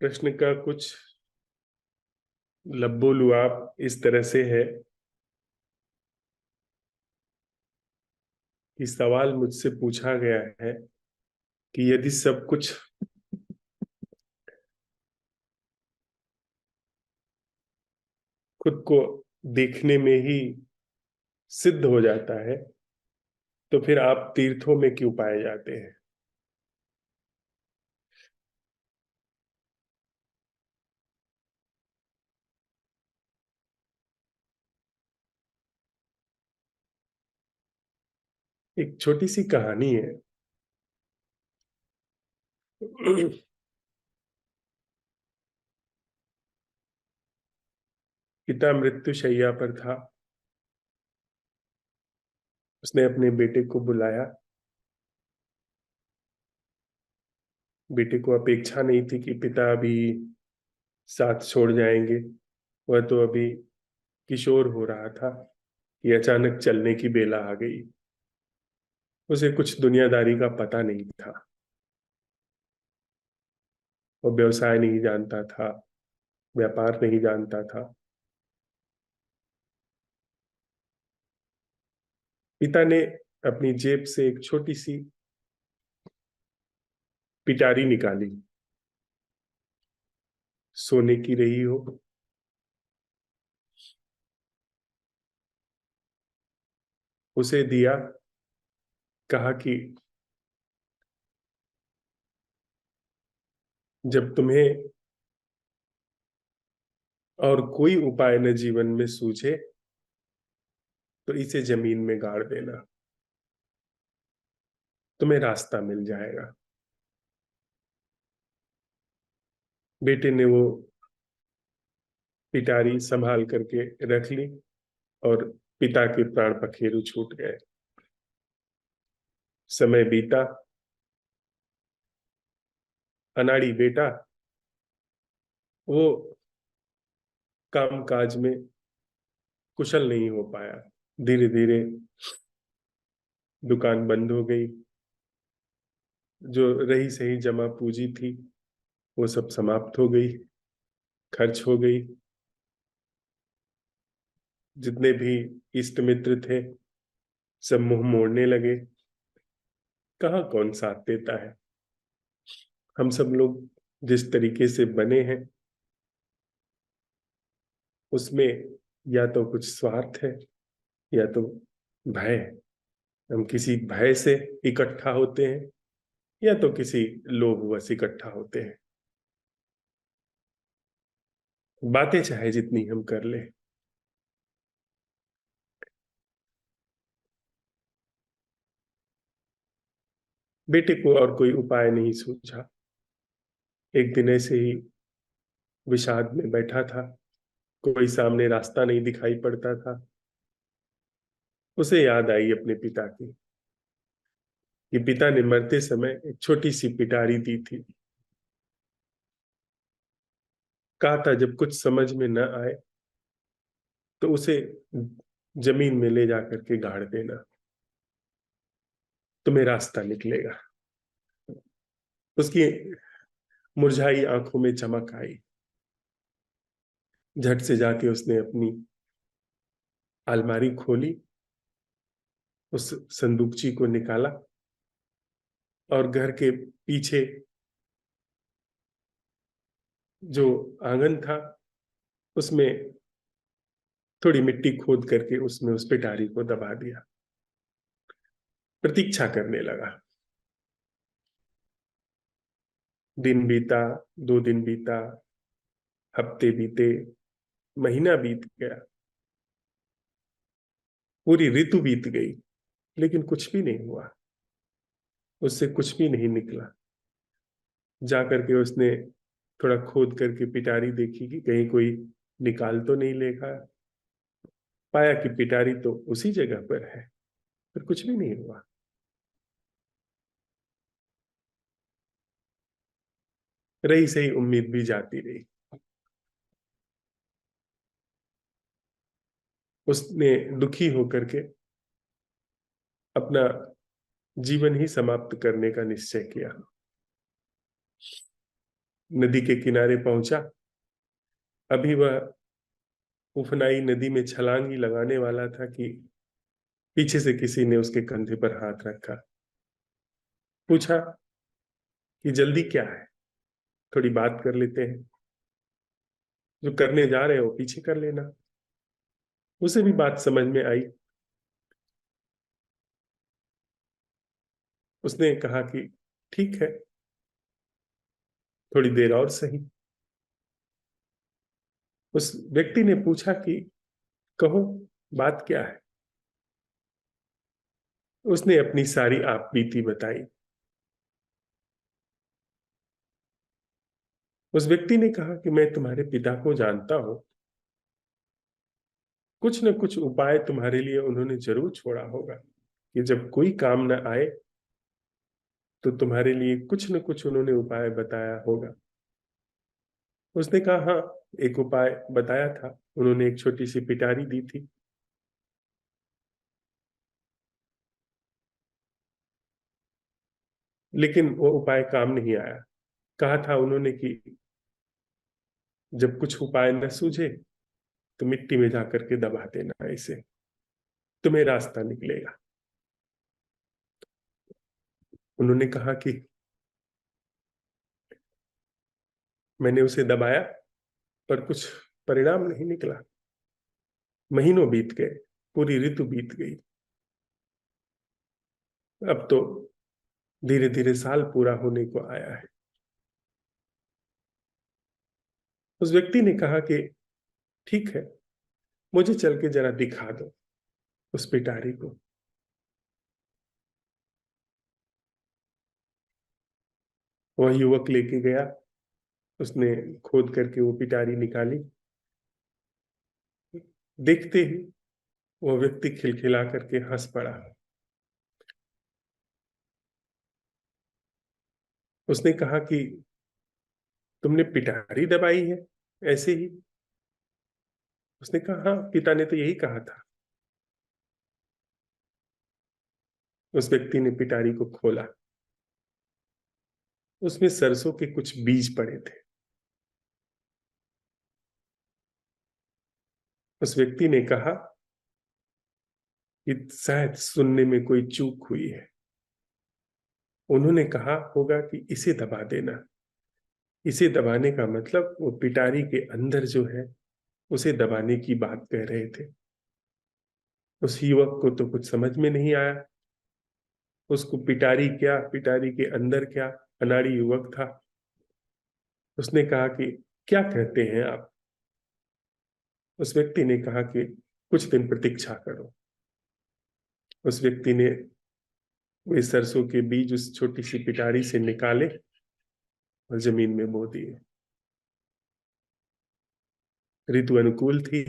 प्रश्न का कुछ लब्बो-लुआब इस तरह से है कि सवाल मुझसे पूछा गया है कि यदि सब कुछ खुद को देखने में ही सिद्ध हो जाता है, तो फिर आप तीर्थों में क्यों पाए जाते हैं? एक छोटी सी कहानी है। पिता मृत्युशैया पर था। उसने अपने बेटे को बुलाया। बेटे को अपेक्षा नहीं थी कि पिता अभी साथ छोड़ जाएंगे। वह तो अभी किशोर हो रहा था कि अचानक चलने की बेला आ गई। उसे कुछ दुनियादारी का पता नहीं था। वो व्यवसाय नहीं जानता था, व्यापार नहीं जानता था। पिता ने अपनी जेब से एक छोटी सी पिटारी निकाली। सोने की रही हो। उसे दिया। कहा कि जब तुम्हें और कोई उपाय न जीवन में सूझे, तो इसे जमीन में गाड़ देना। तुम्हें रास्ता मिल जाएगा। बेटे ने वो पिटारी संभाल करके रख ली और पिता के प्राण पखेरु छूट गए। समय बीता। अनाड़ी बेटा वो काम काज में कुशल नहीं हो पाया। धीरे धीरे दुकान बंद हो गई। जो रही सही जमा पूंजी थी, वो सब समाप्त हो गई, खर्च हो गई। जितने भी इष्ट मित्र थे, सब मुंह मोड़ने लगे। कहाँ कौन साथ देता है? हम सब लोग जिस तरीके से बने हैं, उसमें या तो कुछ स्वार्थ है या तो भय। हम किसी भय से इकट्ठा होते हैं या तो किसी लोभवश इकट्ठा होते हैं। बातें चाहे जितनी हम कर ले। बेटे को और कोई उपाय नहीं सूझा। एक दिन ऐसे ही विषाद में बैठा था। कोई सामने रास्ता नहीं दिखाई पड़ता था। उसे याद आई अपने पिता की कि पिता ने मरते समय एक छोटी सी पिटारी दी थी। कहा था जब कुछ समझ में न आए तो उसे जमीन में ले जाकर के गाड़ देना। तुम्हें रास्ता निकलेगा। उसकी मुरझाई आंखों में चमक आई। झट से जाके उसने अपनी अलमारी खोली, उस संदूकची को निकाला और घर के पीछे जो आंगन था, उसमें थोड़ी मिट्टी खोद करके उसमें उस पिटारी को दबा दिया। प्रतीक्षा करने लगा। दिन बीता, 2 दिन बीता, हफ्ते बीते, महीना बीत गया, पूरी ऋतु बीत गई, लेकिन कुछ भी नहीं हुआ। उससे कुछ भी नहीं निकला। जा करके उसने थोड़ा खोद करके पिटारी देखी कि कहीं कोई निकाल तो नहीं लेगा। पाया कि पिटारी तो उसी जगह पर है, पर कुछ भी नहीं हुआ। रही सही उम्मीद भी जाती रही। उसने दुखी होकर के अपना जीवन ही समाप्त करने का निश्चय किया। नदी के किनारे पहुंचा। अभी वह उफनाई नदी में छलांग ही लगाने वाला था कि पीछे से किसी ने उसके कंधे पर हाथ रखा। पूछा कि जल्दी क्या है, थोड़ी बात कर लेते हैं, जो करने जा रहे हो पीछे कर लेना। उसे भी बात समझ में आई। उसने कहा कि ठीक है, थोड़ी देर और सही। उस व्यक्ति ने पूछा कि कहो, बात क्या है। उसने अपनी सारी आप बीती बताई। उस व्यक्ति ने कहा कि मैं तुम्हारे पिता को जानता हूं, कुछ न कुछ उपाय तुम्हारे लिए उन्होंने जरूर छोड़ा होगा कि जब कोई काम न आए तो तुम्हारे लिए कुछ न कुछ उन्होंने उपाय बताया होगा। उसने कहा हाँ, एक उपाय बताया था, उन्होंने एक छोटी सी पिटारी दी थी। लेकिन वो उपाय काम नहीं आया। कहा था उन्होंने कि जब कुछ उपाय न सूझे तो मिट्टी में जाकर के दबा देना इसे, तुम्हें रास्ता निकलेगा। उन्होंने कहा कि मैंने उसे दबाया पर कुछ परिणाम नहीं निकला। महीनों बीत गए, पूरी ऋतु बीत गई। अब तो धीरे धीरे साल पूरा होने को आया है। उस व्यक्ति ने कहा कि ठीक है, मुझे चल के जरा दिखा दो उस पिटारी को। वह युवक लेके गया। उसने खोद करके वो पिटारी निकाली। देखते ही वो व्यक्ति खिलखिला करके हंस पड़ा। उसने कहा कि तुमने पिटारी दबाई है ऐसे ही। उसने कहा हाँ, पिता ने तो यही कहा था। उस व्यक्ति ने पिटारी को खोला। उसमें सरसों के कुछ बीज पड़े थे। उस व्यक्ति ने कहा कि शायद सुनने में कोई चूक हुई है। उन्होंने कहा होगा कि इसे दबा देना। इसे दबाने का मतलब वो पिटारी के अंदर जो है उसे दबाने की बात कह रहे थे। उस युवक को तो कुछ समझ में नहीं आया। उसको पिटारी क्या, पिटारी के अंदर क्या, अनाड़ी युवक था। उसने कहा कि क्या कहते हैं आप। उस व्यक्ति ने कहा कि कुछ दिन प्रतीक्षा करो। उस व्यक्ति ने वे सरसों के बीज उस छोटी सी पिटारी से निकाले और जमीन में बो दिए। ऋतु अनुकूल थी।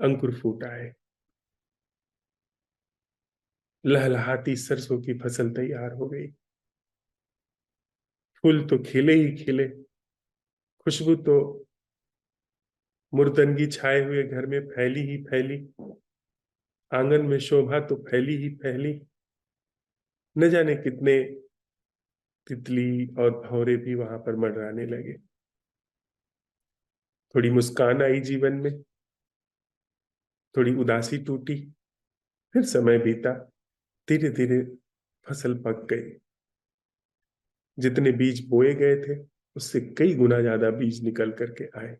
अंकुर फूट आए। लहलहाती सरसों की फसल तैयार हो गई। फूल तो खिले ही खिले। खुशबू तो मुर्तनगी छाए हुए घर में फैली ही फैली। आंगन में शोभा तो फैली ही फैली। न जाने कितने तितली और भंवरे भी वहां पर मंडराने लगे। थोड़ी मुस्कान आई जीवन में, थोड़ी उदासी टूटी। फिर समय बीता। धीरे धीरे फसल पक गई। जितने बीज बोए गए थे उससे कई गुना ज्यादा बीज निकल करके आए।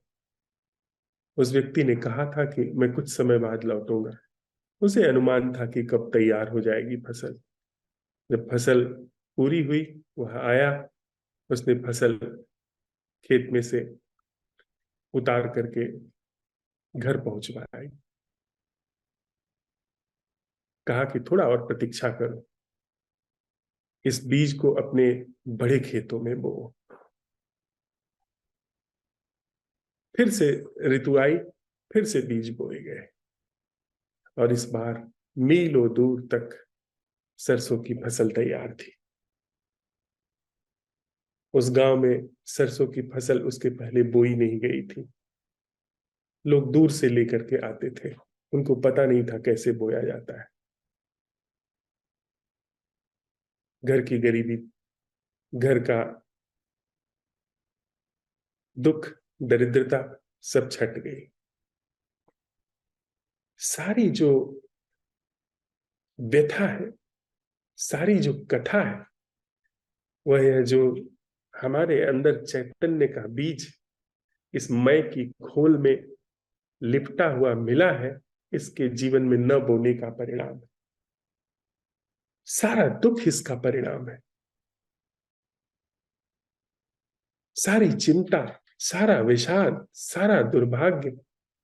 उस व्यक्ति ने कहा था कि मैं कुछ समय बाद लौटूंगा। उसे अनुमान था कि कब तैयार हो जाएगी फसल। जब फसल पूरी हुई, वह आया। उसने फसल खेत में से उतार करके घर पहुंचवाई। कहा कि थोड़ा और प्रतीक्षा करो, इस बीज को अपने बड़े खेतों में बो। फिर से ऋतु आई। फिर से बीज बोए गए और इस बार मीलों दूर तक सरसों की फसल तैयार थी। उस गांव में सरसों की फसल उसके पहले बोई नहीं गई थी। लोग दूर से लेकर के आते थे। उनको पता नहीं था कैसे बोया जाता है। घर की गरीबी घर का दुख, दरिद्रता सब छट गई। सारी जो व्यथा है, सारी जो कथा है, वह है जो हमारे अंदर चैतन्य का बीज इस मय की खोल में लिपटा हुआ मिला है, इसके जीवन में न बोने का परिणाम है। सारा दुख इसका परिणाम है, सारी चिंता, सारा विषाद, सारा दुर्भाग्य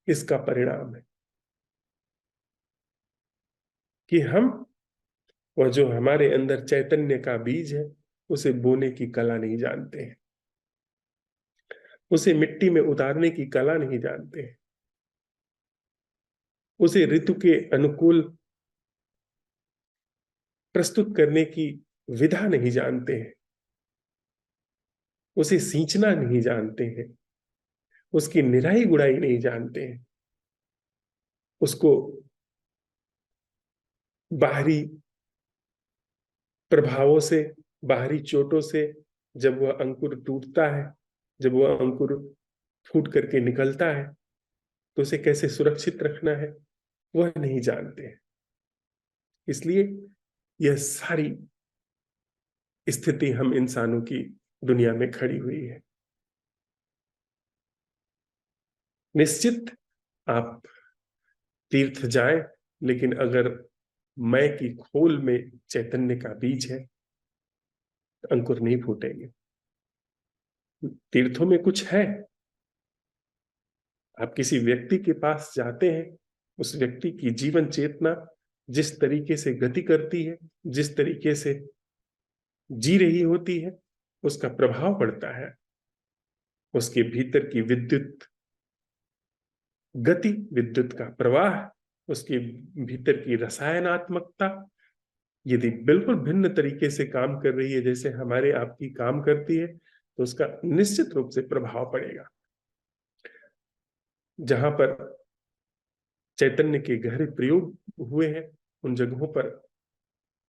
इसका परिणाम है कि हम, वह जो हमारे अंदर चैतन्य का बीज है, उसे बोने की कला नहीं जानते हैं, उसे मिट्टी में उतारने की कला नहीं जानते हैं, उसे ऋतु के अनुकूल प्रस्तुत करने की विधा नहीं जानते हैं, उसे सींचना नहीं जानते हैं, उसकी निराई गुड़ाई नहीं जानते हैं, उसको बाहरी प्रभावों से, बाहरी चोटों से जब वह अंकुर टूटता है, जब वह अंकुर फूट करके निकलता है, तो उसे कैसे सुरक्षित रखना है वह नहीं जानते हैं। इसलिए यह सारी स्थिति हम इंसानों की दुनिया में खड़ी हुई है। निश्चित आप तीर्थ जाएं, लेकिन अगर मैं की खोल में चैतन्य का बीज है, अंकुर नहीं फूटेंगे। तीर्थों में कुछ है, आप किसी व्यक्ति के पास जाते हैं, उस व्यक्ति की जीवन चेतना जिस तरीके से गति करती है, जिस तरीके से जी रही होती है, उसका प्रभाव पड़ता है। उसके भीतर की विद्युत गति, विद्युत का प्रवाह, उसके भीतर की रसायनात्मकता यदि बिल्कुल भिन्न तरीके से काम कर रही है जैसे हमारे आपकी काम करती है, तो उसका निश्चित रूप से प्रभाव पड़ेगा। जहां पर चैतन्य के गहरे प्रयोग हुए हैं, उन जगहों पर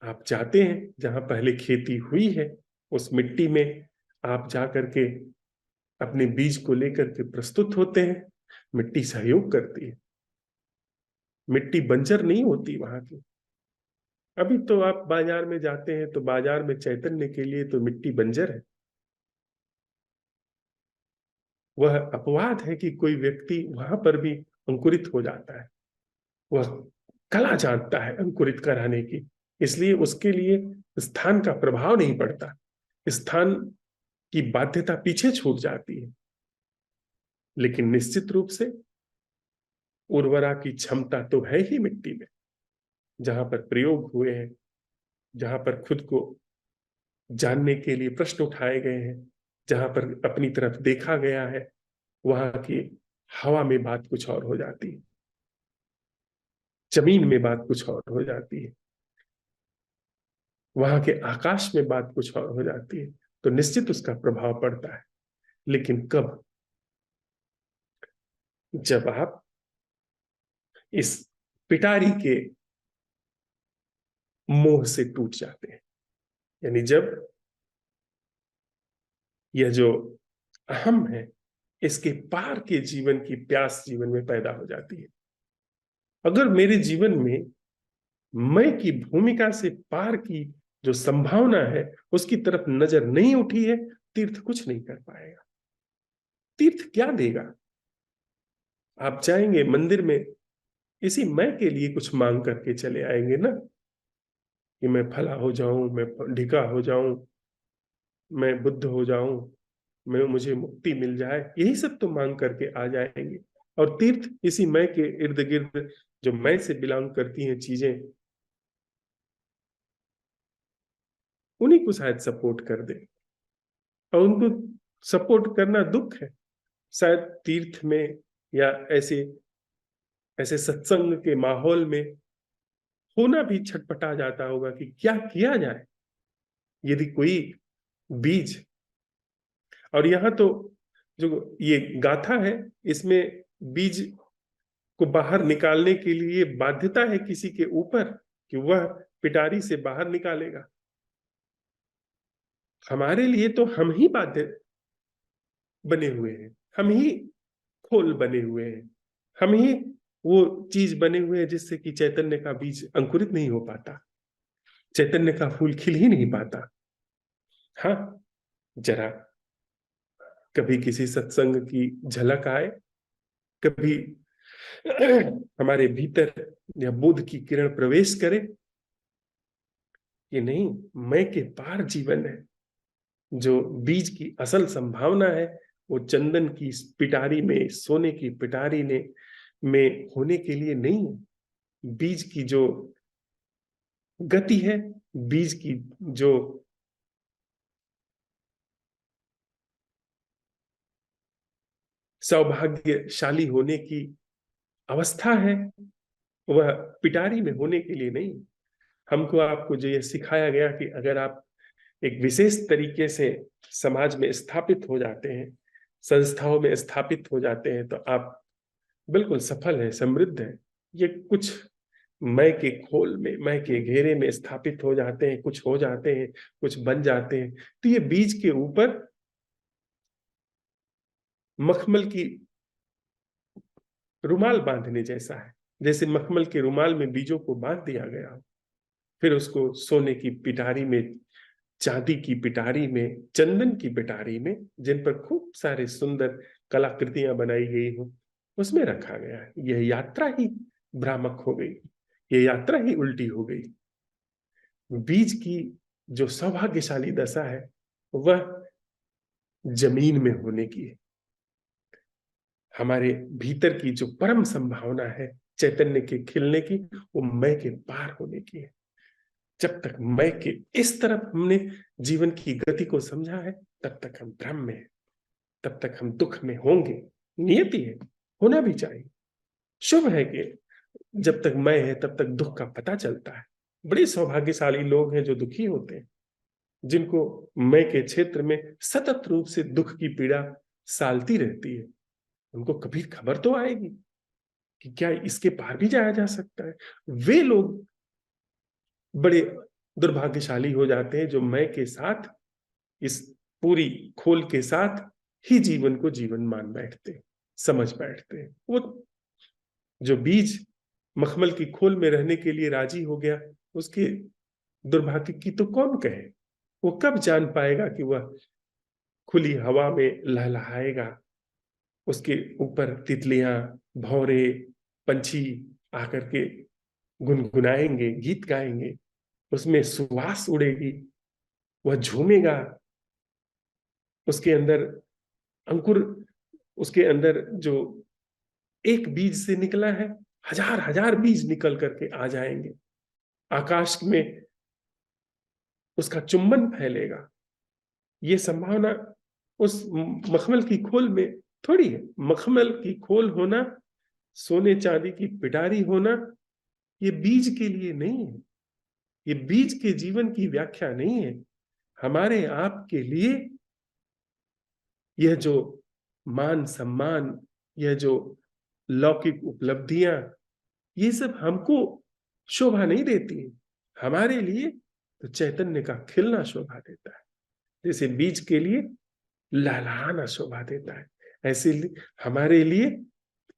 आप जाते हैं जहां पहले खेती हुई है, उस मिट्टी में आप जा करके अपने बीज को लेकर के प्रस्तुत होते हैं। मिट्टी सहयोग करती है, मिट्टी बंजर नहीं होती वहां की। अभी तो आप बाजार में जाते हैं तो बाजार में चैतन्य के लिए तो मिट्टी बंजर है। वह अपवाद है कि कोई व्यक्ति वहां पर भी अंकुरित हो जाता है, वह कला जानता है अंकुरित कराने की, इसलिए उसके लिए स्थान का प्रभाव नहीं पड़ता, स्थान की बाध्यता पीछे छूट जाती है। लेकिन निश्चित रूप से उर्वरा की क्षमता तो है ही मिट्टी में। जहां पर प्रयोग हुए हैं, जहां पर खुद को जानने के लिए प्रश्न उठाए गए हैं, जहां पर अपनी तरफ देखा गया है, वहां की हवा में बात कुछ और हो जाती है, जमीन में बात कुछ और हो जाती है, वहां के आकाश में बात कुछ और हो जाती है। तो निश्चित उसका प्रभाव पड़ता है। लेकिन कब? जब आप इस पिटारी के मोह से टूट जाते हैं, यानी जब यह जो अहम है, इसके पार के जीवन की प्यास जीवन में पैदा हो जाती है। अगर मेरे जीवन में मैं की भूमिका से पार की जो संभावना है उसकी तरफ नजर नहीं उठी है, तीर्थ कुछ नहीं कर पाएगा। तीर्थ क्या देगा? आप जाएंगे मंदिर में, इसी मैं के लिए कुछ मांग करके चले आएंगे ना, कि मैं फला हो जाऊं, मैं ढिका हो जाऊं, मैं बुद्ध हो जाऊं, मैं मुझे मुक्ति मिल जाए, यही सब तो मांग करके आ जाएंगे। और तीर्थ इसी मैं के इर्द गिर्द जो मैं से बिलोंग करती हैं चीजें, उन्हीं को शायद सपोर्ट कर दे। और उनको सपोर्ट करना दुख है। शायद तीर्थ में या ऐसे ऐसे सत्संग के माहौल में होना भी छटपटा जाता होगा कि क्या किया जाए यदि कोई बीज। और यहाँ तो जो ये गाथा है, इसमें बीज को बाहर निकालने के लिए बाध्यता है किसी के ऊपर कि वह पिटारी से बाहर निकालेगा। हमारे लिए तो हम ही बाध्य बने हुए हैं, हम ही खोल बने हुए हैं, हम ही वो चीज बने हुए हैं जिससे कि चैतन्य का बीज अंकुरित नहीं हो पाता, चैतन्य का फूल खिल ही नहीं पाता। हाँ, जरा कभी किसी सत्संग की झलक आए, कभी हमारे भीतर या बोध की किरण प्रवेश करे, ये नहीं, मैं के पार जीवन है। जो बीज की असल संभावना है वो चंदन की पिटारी में, सोने की पिटारी में होने के लिए नहीं है। बीज की जो गति है, बीज की जो सौभाग्यशाली होने की अवस्था है, वह पिटारी में होने के लिए नहीं। हमको आपको जो ये सिखाया गया कि अगर आप एक विशेष तरीके से समाज में स्थापित हो जाते हैं, संस्थाओं में स्थापित हो जाते हैं, तो आप बिल्कुल सफल है, समृद्ध है। ये कुछ मैं के खोल में, मैं के घेरे में स्थापित हो जाते हैं, कुछ हो जाते हैं, कुछ बन जाते हैं, तो ये बीज के ऊपर मखमल की रुमाल बांधने जैसा है। जैसे मखमल के रुमाल में बीजों को बांध दिया गया हो, फिर उसको सोने की पिटारी में, चांदी की पिटारी में, चंदन की पिटारी में, जिन पर खूब सारे सुंदर कलाकृतियां बनाई गई हो, उसमें रखा गया है। यह यात्रा ही भ्रामक हो गई, यह यात्रा ही उल्टी हो गई। बीज की जो सौभाग्यशाली दशा है वह जमीन में होने की है। हमारे भीतर की जो परम संभावना है चैतन्य के खिलने की, वो मैं के पार होने की है। जब तक मैं के इस तरफ हमने जीवन की गति को समझा है, तब तक हम भ्रम में हैं, तब तक हम दुख में होंगे। नियति है, होना भी चाहिए। शुभ है कि जब तक मैं है तब तक दुख का पता चलता है। बड़े सौभाग्यशाली लोग हैं जो दुखी होते हैं, जिनको मैं के क्षेत्र में सतत रूप से दुख की पीड़ा सालती रहती है। उनको कभी खबर तो आएगी कि क्या इसके पार भी जाया जा सकता है। वे लोग बड़े दुर्भाग्यशाली हो जाते हैं जो मैं के साथ, इस पूरी खोल के साथ ही जीवन को जीवन मान बैठते हैं, समझ बैठते हैं। वो जो बीज मखमल की खोल में रहने के लिए राजी हो गया, उसके दुर्भाग्य की तो कौन कहे। वो कब जान पाएगा कि वह खुली हवा में लहलहाएगा, उसके ऊपर तितलियां, भौरे, पंछी आकर के गुनगुनाएंगे, गीत गाएंगे, उसमें सुवास उड़ेगी, वह झूमेगा, उसके अंदर अंकुर, उसके अंदर जो एक बीज से निकला है, हजार हजार बीज निकल करके आ जाएंगे। आकाश में उसका चुंबन फैलेगा। ये संभावना उस मखमल की खोल में थोड़ी है। मखमल की खोल होना, सोने चांदी की पिटारी होना, ये बीज के लिए नहीं है। ये बीज के जीवन की व्याख्या नहीं है। हमारे आप के लिए यह जो मान सम्मान, यह जो लौकिक उपलब्धियां, ये सब हमको शोभा नहीं देती है। हमारे लिए तो चैतन्य का खिलना शोभा देता है। जैसे बीज के लिए लहलहाना शोभा देता है, ऐसे हमारे लिए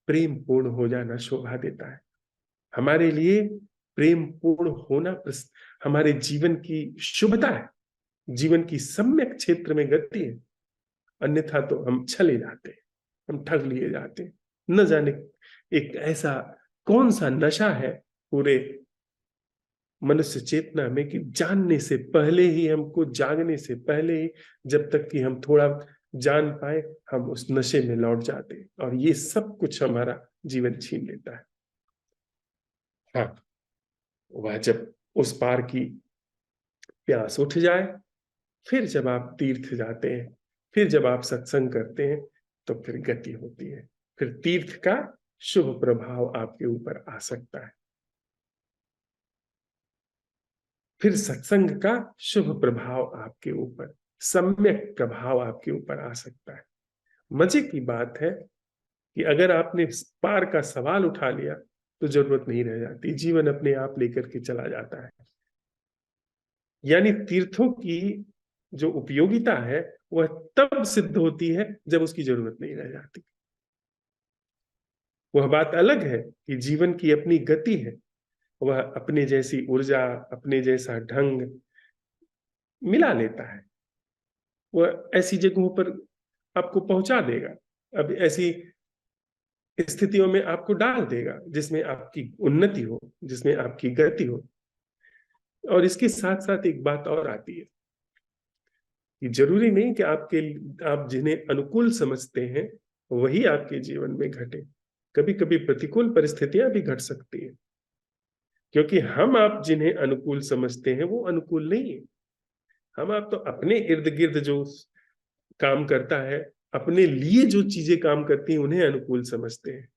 प्रेम पूर्ण हो जाना शोभा देता है। हमारे लिए प्रेम पूर्ण होना हमारे जीवन की शुभता है, जीवन की सम्यक क्षेत्र में गति है। अन्यथा तो हम छले जाते हैं, हम ठग लिए जाते हैं। न जाने एक ऐसा कौन सा नशा है पूरे मनुष्य चेतना में कि जानने से पहले ही, हमको जागने से पहले ही, जब तक कि हम थोड़ा जान पाए, हम उस नशे में लौट जाते हैं और ये सब कुछ हमारा जीवन छीन लेता है। हाँ, वह जब उस पार की प्यास उठ जाए, फिर जब आप तीर्थ जाते हैं, फिर जब आप सत्संग करते हैं, तो फिर गति होती है। फिर तीर्थ का शुभ प्रभाव आपके ऊपर आ सकता है, फिर सत्संग का शुभ प्रभाव आपके ऊपर, सम्यक प्रभाव आपके ऊपर आ सकता है। मजे की बात है कि अगर आपने पार का सवाल उठा लिया तो जरूरत नहीं रह जाती, जीवन अपने आप लेकर के चला जाता है। यानी तीर्थों की जो उपयोगिता है वह तब सिद्ध होती है जब उसकी जरूरत नहीं रह जाती। वह बात अलग है कि जीवन की अपनी गति है, वह अपने जैसी ऊर्जा, अपने जैसा ढंग मिला लेता है, वह ऐसी जगहों पर आपको पहुंचा देगा, अब ऐसी स्थितियों में आपको डाल देगा जिसमें आपकी उन्नति हो, जिसमें आपकी गति हो। और इसके साथ साथ एक बात और आती है कि जरूरी नहीं कि आप जिन्हें अनुकूल समझते हैं वही आपके जीवन में घटे। कभी कभी प्रतिकूल परिस्थितियां भी घट सकती है, क्योंकि हम आप जिन्हें अनुकूल समझते हैं वो अनुकूल नहीं है। हम आप तो अपने इर्द गिर्द जो काम करता है, अपने लिए जो चीजें काम करती हैं उन्हें अनुकूल समझते हैं,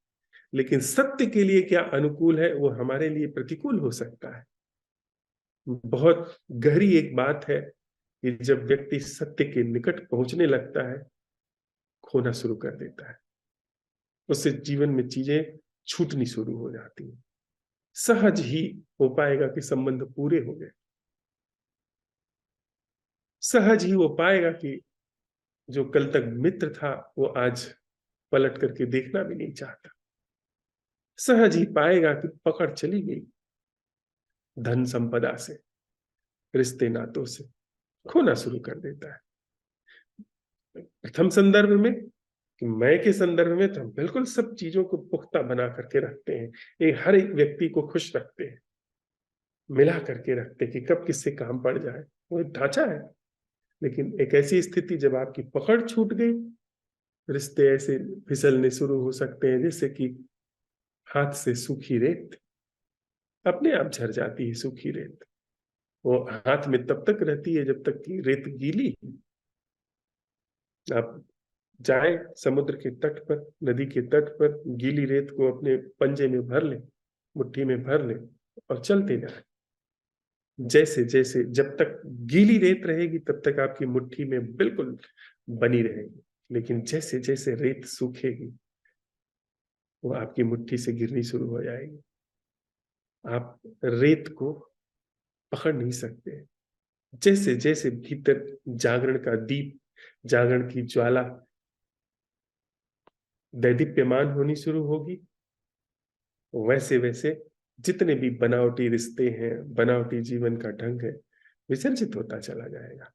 लेकिन सत्य के लिए क्या अनुकूल है वो हमारे लिए प्रतिकूल हो सकता है। बहुत गहरी एक बात है कि जब व्यक्ति सत्य के निकट पहुंचने लगता है, खोना शुरू कर देता है, उससे जीवन में चीजें छूटनी शुरू हो जाती हैं। सहज ही हो पाएगा कि संबंध पूरे हो गए, सहज ही वो पाएगा कि जो कल तक मित्र था वो आज पलट करके देखना भी नहीं चाहता, सहज ही पाएगा कि पकड़ चली गई, धन संपदा से, रिश्ते नातों से खोना शुरू कर देता है। प्रथम संदर्भ में कि मैं के संदर्भ में तो हम बिल्कुल सब चीजों को पुख्ता बना करके रखते हैं, ये हर एक व्यक्ति को खुश रखते हैं, मिला करके रखते हैं कि कब किससे काम पड़ जाए, वो एक ढांचा है। लेकिन एक ऐसी स्थिति जब आपकी पकड़ छूट गई, रिश्ते ऐसे फिसलने शुरू हो सकते हैं जैसे कि हाथ से सूखी रेत, अपने आप झर जाती है सूखी रेत। वो हाथ में तब तक रहती है जब तक कि रेत गीली। आप जाए समुद्र के तट पर, नदी के तट पर, गीली रेत को अपने पंजे में भर ले, मुट्ठी में भर ले और चलते जाए। जैसे जैसे जब तक गीली रेत रहेगी तब तक आपकी मुट्ठी में बिल्कुल बनी रहेगी, लेकिन जैसे जैसे रेत सूखेगी वो आपकी मुट्ठी से गिरनी शुरू हो जाएगी। आप रेत को पकड़ नहीं सकते। जैसे जैसे भीतर जागरण का दीप, जागरण की ज्वाला दैदीप्यमान होनी शुरू होगी, वैसे वैसे जितने भी बनावटी रिश्ते हैं, बनावटी जीवन का ढंग है, विसर्जित होता चला जाएगा।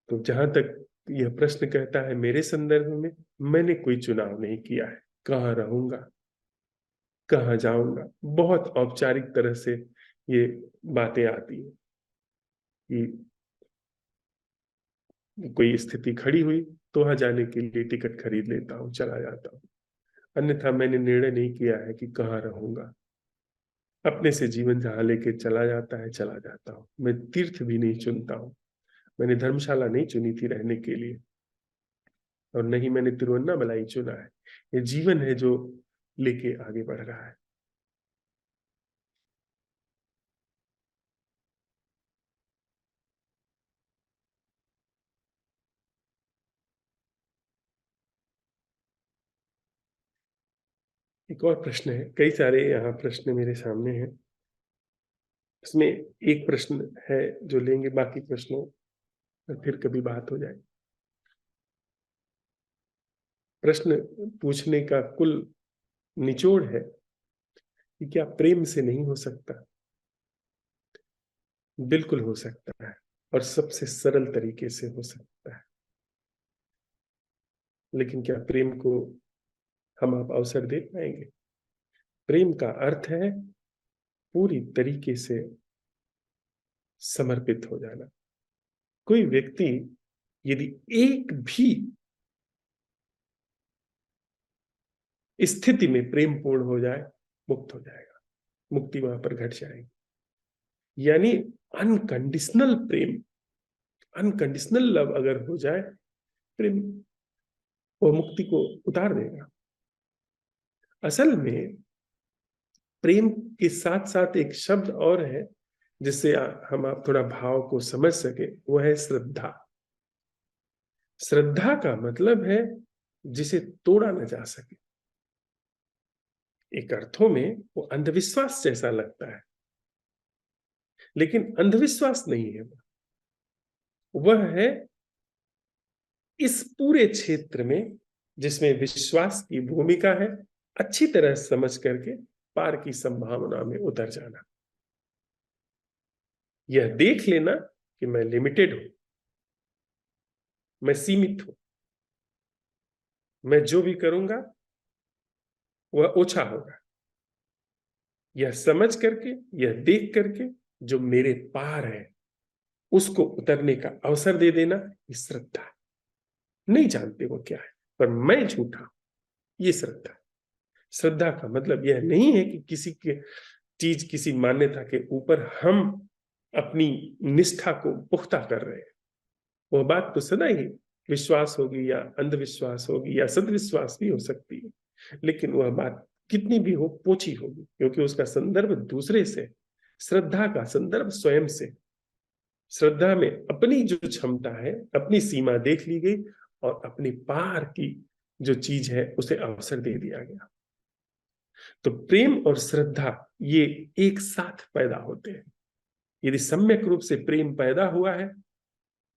तो जहां तक यह प्रश्न कहता है मेरे संदर्भ में, मैंने कोई चुनाव नहीं किया है, कहाँ रहूंगा, कहाँ जाऊंगा, बहुत औपचारिक तरह से ये बातें आती है कि कोई स्थिति खड़ी हुई तो वहां जाने के लिए टिकट खरीद लेता हूँ, चला जाता हूँ। अन्यथा मैंने निर्णय नहीं किया है कि कहाँ रहूंगा, अपने से जीवन जहां लेके चला जाता है चला जाता हूँ। मैं तीर्थ भी नहीं चुनता हूँ, मैंने धर्मशाला नहीं चुनी थी रहने के लिए, और नहीं मैंने तिरुवन्नामलाई चुना है। ये जीवन है जो लेके आगे बढ़ रहा है। एक और प्रश्न है, कई सारे यहाँ प्रश्न मेरे सामने हैं, इसमें एक प्रश्न है जो लेंगे, बाकी प्रश्नों पर फिर कभी बात हो जाए। प्रश्न पूछने का कुल निचोड़ है कि क्या प्रेम से नहीं हो सकता? बिल्कुल हो सकता है, और सबसे सरल तरीके से हो सकता है। लेकिन क्या प्रेम को हम आप अवसर दे पाएंगे? प्रेम का अर्थ है पूरी तरीके से समर्पित हो जाना। कोई व्यक्ति यदि एक भी स्थिति में प्रेम पूर्ण हो जाए, मुक्त हो जाएगा, मुक्ति वहां पर घट जाएगी। यानी अनकंडीशनल प्रेम, अनकंडीशनल लव अगर हो जाए, प्रेम वो मुक्ति को उतार देगा। असल में प्रेम के साथ साथ एक शब्द और है जिससे हम आप थोड़ा भाव को समझ सके, वो है श्रद्धा। श्रद्धा का मतलब है जिसे तोड़ा न जा सके। एक अर्थों में वो अंधविश्वास जैसा लगता है, लेकिन अंधविश्वास नहीं है वो। वह है इस पूरे क्षेत्र में जिसमें विश्वास की भूमिका है, अच्छी तरह समझ करके पार की संभावना में उतर जाना। यह देख लेना कि मैं लिमिटेड हूं, मैं सीमित हूं, मैं जो भी करूंगा वह ओछा होगा। यह समझ करके, यह देख करके जो मेरे पार है उसको उतरने का अवसर दे देना, ये श्रद्धा है। नहीं जानते वो क्या है, पर मैं झूठा हूं, ये श्रद्धा। श्रद्धा का मतलब यह नहीं है कि किसी के चीज, किसी मान्यता के ऊपर हम अपनी निष्ठा को पुख्ता कर रहे हैं। वह बात तो सदा ही विश्वास होगी या अंधविश्वास होगी या सदविश्वास भी हो सकती है, लेकिन वह बात कितनी भी हो पोची होगी, क्योंकि उसका संदर्भ दूसरे से। श्रद्धा का संदर्भ स्वयं से। श्रद्धा में अपनी जो क्षमता है, अपनी सीमा देख ली गई और अपनी पार की जो चीज है उसे अवसर दे दिया गया। तो प्रेम और श्रद्धा ये एक साथ पैदा होते हैं। यदि सम्यक रूप से प्रेम पैदा हुआ है,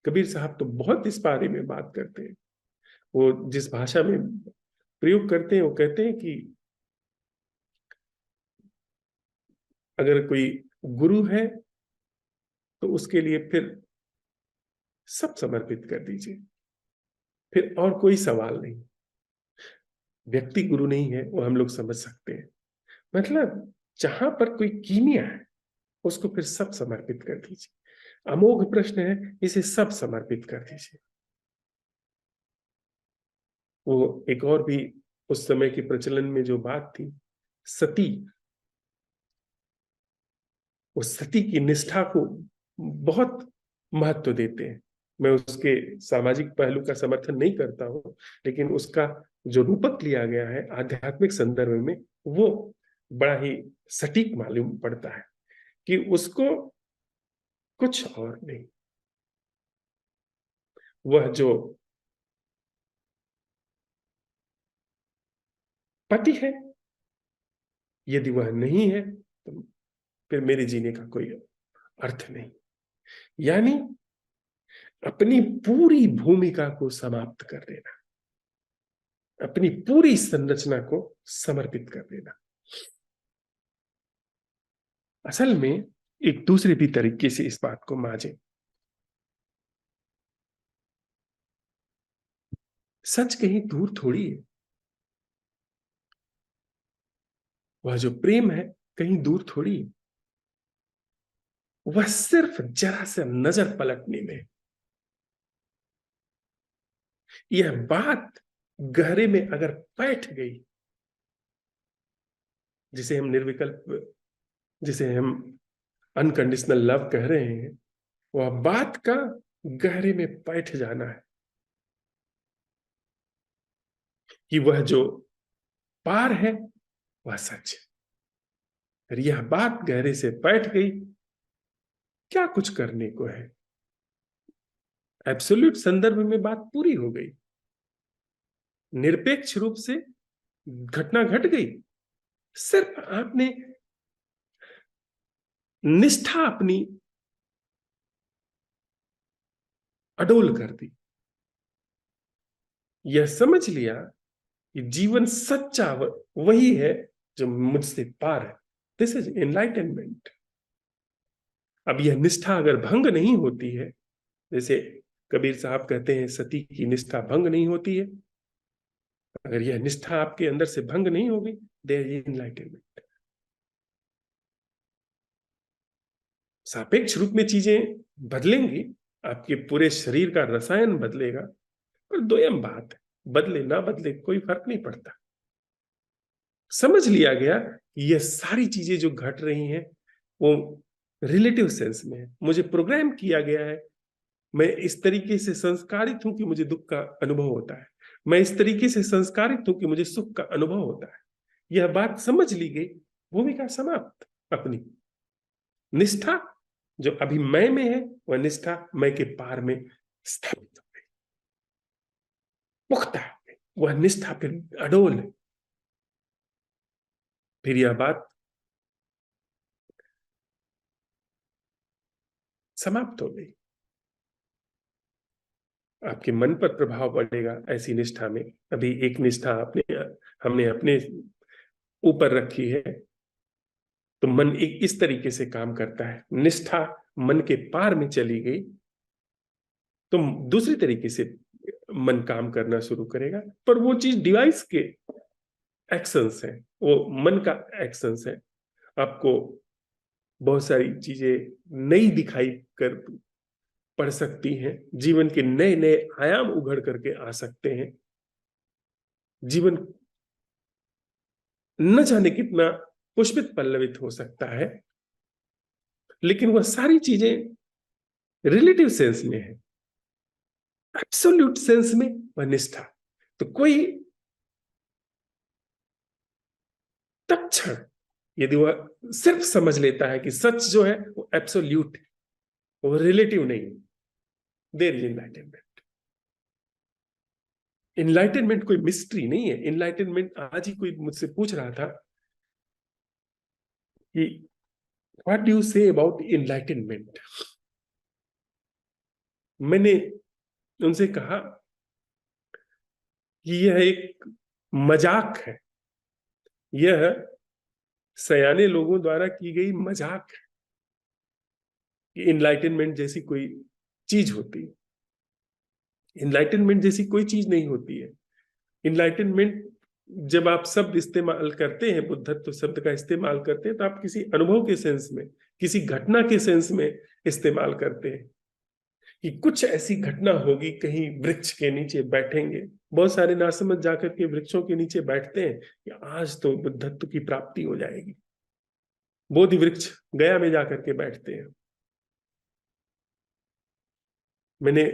कबीर साहब तो बहुत इस बारे में बात करते हैं। वो जिस भाषा में प्रयोग करते हैं, वो कहते हैं कि अगर कोई गुरु है तो उसके लिए फिर सब समर्पित कर दीजिए, फिर और कोई सवाल नहीं। व्यक्ति गुरु नहीं है वो हम लोग समझ सकते हैं, मतलब जहां पर कोई कीमिया है उसको फिर सब समर्पित कर दीजिए। अमोघ प्रश्न है, इसे सब समर्पित कर दीजिए। वो एक और भी उस समय के प्रचलन में जो बात थी, सती, वो सती की निष्ठा को बहुत महत्व देते हैं। मैं उसके सामाजिक पहलू का समर्थन नहीं करता हूं, लेकिन उसका जो रूपक लिया गया है आध्यात्मिक संदर्भ में, वो बड़ा ही सटीक मालूम पड़ता है कि उसको कुछ और नहीं, वह जो पति है, यदि वह नहीं है तो फिर मेरे जीने का कोई अर्थ नहीं। यानी अपनी पूरी भूमिका को समाप्त कर देना, अपनी पूरी संरचना को समर्पित कर देना। असल में एक दूसरे भी तरीके से इस बात को माजे। सच कहीं दूर थोड़ी है, वह जो प्रेम है कहीं दूर थोड़ी है, वह सिर्फ जरा से नजर पलटने में। यह बात गहरे में अगर बैठ गई, जिसे हम निर्विकल्प, जिसे हम अनकंडीशनल लव कह रहे हैं, वह बात का गहरे में बैठ जाना है कि वह जो पार है वह सच है। अगर यह बात गहरे से बैठ गई, क्या कुछ करने को है। एब्सोल्यूट संदर्भ में बात पूरी हो गई, निरपेक्ष रूप से घटना घट गई। सिर्फ आपने निष्ठा अपनी अडोल कर दी, यह समझ लिया कि जीवन सच्चा वही है जो मुझसे पार है। This is enlightenment. अब यह निष्ठा अगर भंग नहीं होती है, जैसे कबीर साहब कहते हैं सती की निष्ठा भंग नहीं होती है, अगर यह निष्ठा आपके अंदर से भंग नहीं होगी, देयर इज एनलाइटनमेंट। सापेक्ष रूप में चीजें बदलेंगी, आपके पूरे शरीर का रसायन बदलेगा, पर दोयम बात है, बदले ना बदले कोई फर्क नहीं पड़ता। समझ लिया गया कि ये सारी चीजें जो घट रही हैं वो रिलेटिव सेंस में है। मुझे प्रोग्राम किया गया है, मैं इस तरीके से संस्कारित हूं कि मुझे दुख का अनुभव होता है, मैं इस तरीके से संस्कारित हूं कि मुझे सुख का अनुभव होता है। यह बात समझ ली गई, भूमिका समाप्त। अपनी निष्ठा जो अभी मैं में है, वह निष्ठा मैं के पार में स्थापित हो गई, पुख्ता हो गई। वह निष्ठा फिर अडोल है। फिर यह बात समाप्त हो गई। आपके मन पर प्रभाव पड़ेगा ऐसी निष्ठा में। अभी एक निष्ठा हमने अपने ऊपर रखी है, तो मन एक इस तरीके से काम करता है। निष्ठा मन के पार में चली गई तो दूसरी तरीके से मन काम करना शुरू करेगा, पर वो चीज डिवाइस के एक्शंस है, वो मन का एक्शंस है। आपको बहुत सारी चीजें नई दिखाई कर पड़ सकती हैं, जीवन के नए नए आयाम उघड़ करके आ सकते हैं। जीवन न जाने कितना पुष्पित पल्लवित हो सकता है, लेकिन वह सारी चीजें रिलेटिव सेंस में है। एब्सोल्यूट सेंस में वह निष्ठा, तो कोई तत्क्षण यदि वह सिर्फ समझ लेता है कि सच जो है वो एब्सोल्यूट है, वो रिलेटिव नहीं, देयर इज इनलाइटनमेंट। इनलाइटनमेंट कोई मिस्ट्री नहीं है। इनलाइटनमेंट, आज ही कोई मुझसे पूछ रहा था कि what do you say about enlightenment. मैंने उनसे कहा कि यह एक मजाक है, यह सयाने लोगों द्वारा की गई मजाक है कि इनलाइटनमेंट जैसी कोई चीज होती है। इनलाइटनमेंट जैसी कोई चीज नहीं होती है। इनलाइटनमेंट, जब आप शब्द इस्तेमाल करते हैं, बुद्धत्व शब्द का इस्तेमाल करते हैं, तो आप किसी अनुभव के सेंस में, किसी घटना के सेंस में इस्तेमाल करते हैं कि कुछ ऐसी घटना होगी, कहीं वृक्ष के नीचे बैठेंगे। बहुत सारे नासमझ जाकर के वृक्षों के नीचे बैठते हैं कि आज तो बुद्धत्व की प्राप्ति हो जाएगी। बोधि वृक्ष गया में जाकर के बैठते हैं। मैंने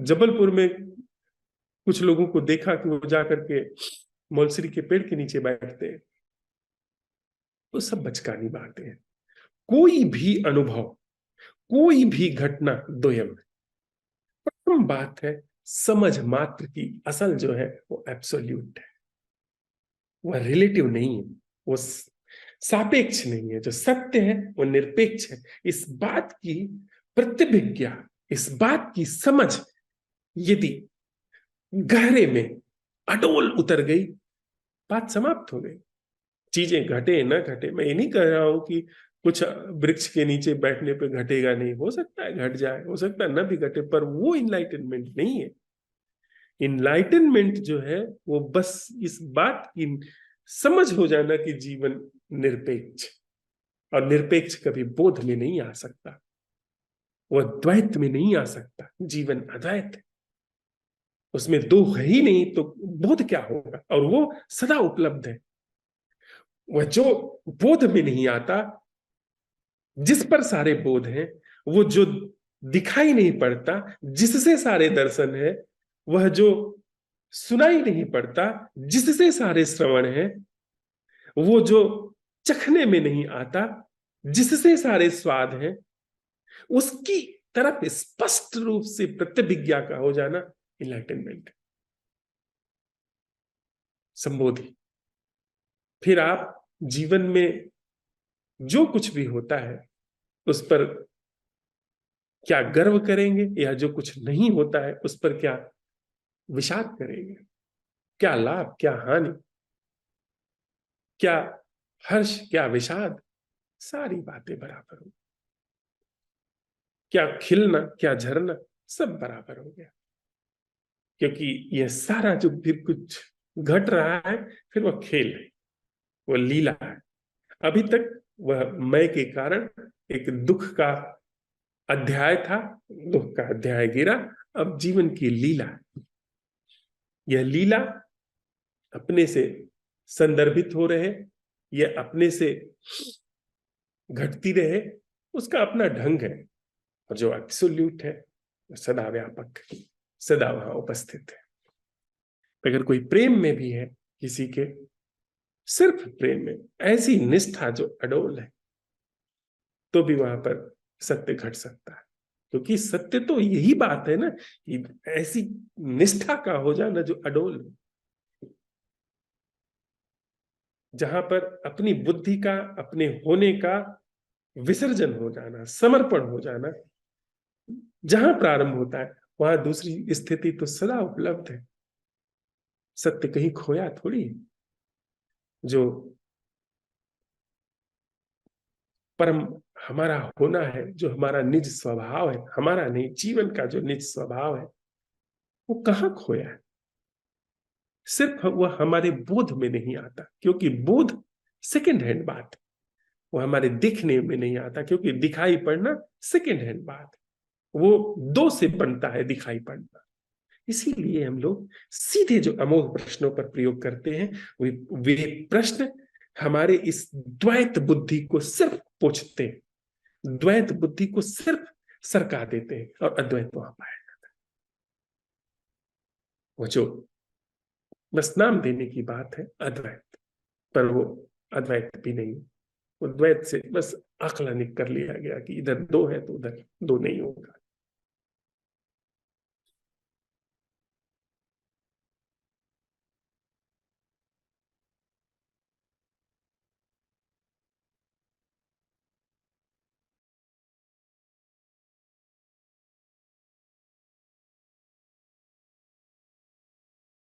जबलपुर में कुछ लोगों को देखा कि वो जाकर के मौलसरी के पेड़ के नीचे बैठते हैं। वो सब बचकानी बातें हैं। कोई भी अनुभव, कोई भी घटना द्वयम है। प्रथम बात है, समझ मात्र की असल जो है वो एब्सोल्यूट है, वह रिलेटिव नहीं है, वो सापेक्ष नहीं है। जो सत्य है वो निरपेक्ष है। इस बात की प्रतिभिज्ञा, इस बात की समझ यदि गहरे में अडोल उतर गई, बात समाप्त हो गई। चीजें घटे न घटे, मैं ये नहीं कह रहा हूं कि कुछ वृक्ष के नीचे बैठने पे घटेगा नहीं, हो सकता है घट जाए, हो सकता है न भी घटे, पर वो इनलाइटनमेंट नहीं है। इनलाइटनमेंट जो है वो बस इस बात की समझ हो जाना कि जीवन निरपेक्ष, और निरपेक्ष कभी बोध में नहीं आ सकता, वह द्वैत में नहीं आ सकता। जीवन अद्वैत है, उसमें दो है ही नहीं, तो बोध क्या होगा। और वो सदा उपलब्ध है। वह जो बोध में नहीं आता, जिस पर सारे बोध हैं, वो जो दिखाई नहीं पड़ता, जिससे सारे दर्शन है, वह जो सुनाई नहीं पड़ता, जिससे सारे श्रवण है, वो जो चखने में नहीं आता, जिससे सारे स्वाद हैं, उसकी तरफ स्पष्ट रूप से प्रतिभिज्ञा का हो जाना इनलाइटनमेंट, संबोधि। फिर आप जीवन में जो कुछ भी होता है उस पर क्या गर्व करेंगे, या जो कुछ नहीं होता है उस पर क्या विषाद करेंगे। क्या लाभ, क्या हानि, क्या हर्ष, क्या विषाद, सारी बातें बराबर हो। क्या खिलना, क्या झरना, सब बराबर हो गया। क्योंकि यह सारा जो फिर कुछ घट रहा है, फिर वह खेल है, वह लीला है। अभी तक वह मय के कारण एक दुख का अध्याय था, दुख का अध्याय गिरा, अब जीवन की लीला। यह लीला अपने से संदर्भित हो रहे, यह अपने से घटती रहे, उसका अपना ढंग है। और जो एब्सोल्यूट है सदा व्यापक, सदा वहां उपस्थित है। अगर कोई प्रेम में भी है किसी के, सिर्फ प्रेम में ऐसी निष्ठा जो अडोल है, तो भी वहां पर सत्य घट सकता है। क्योंकि सत्य तो यही बात है ना, कि ऐसी निष्ठा का हो जाना जो अडोल है, जहां पर अपनी बुद्धि का, अपने होने का विसर्जन हो जाना, समर्पण हो जाना, जहां प्रारंभ होता है वहां दूसरी स्थिति तो सदा उपलब्ध है। सत्य कहीं खोया थोड़ी है। जो परम हमारा होना है, जो हमारा निज स्वभाव है, हमारा नहीं, जीवन का जो निज स्वभाव है, वो कहाँ खोया है। सिर्फ वह हमारे बोध में नहीं आता, क्योंकि बोध सेकेंड हैंड बात है। वो हमारे दिखने में नहीं आता, क्योंकि दिखाई पड़ना सेकेंड हैंड बात है। वो दो से बनता है दिखाई पड़ना। इसीलिए हम लोग सीधे जो अमोघ प्रश्नों पर प्रयोग करते हैं, वे प्रश्न हमारे इस द्वैत बुद्धि को सिर्फ पोंछते हैं, द्वैत बुद्धि को सिर्फ सरका देते हैं, और अद्वैत वहां पाया जाता है। वो जो बस नाम देने की बात है अद्वैत, पर वो अद्वैत भी नहीं। वो द्वैत से बस आकलन कर लिया गया कि इधर दो है तो उधर दो नहीं होगा।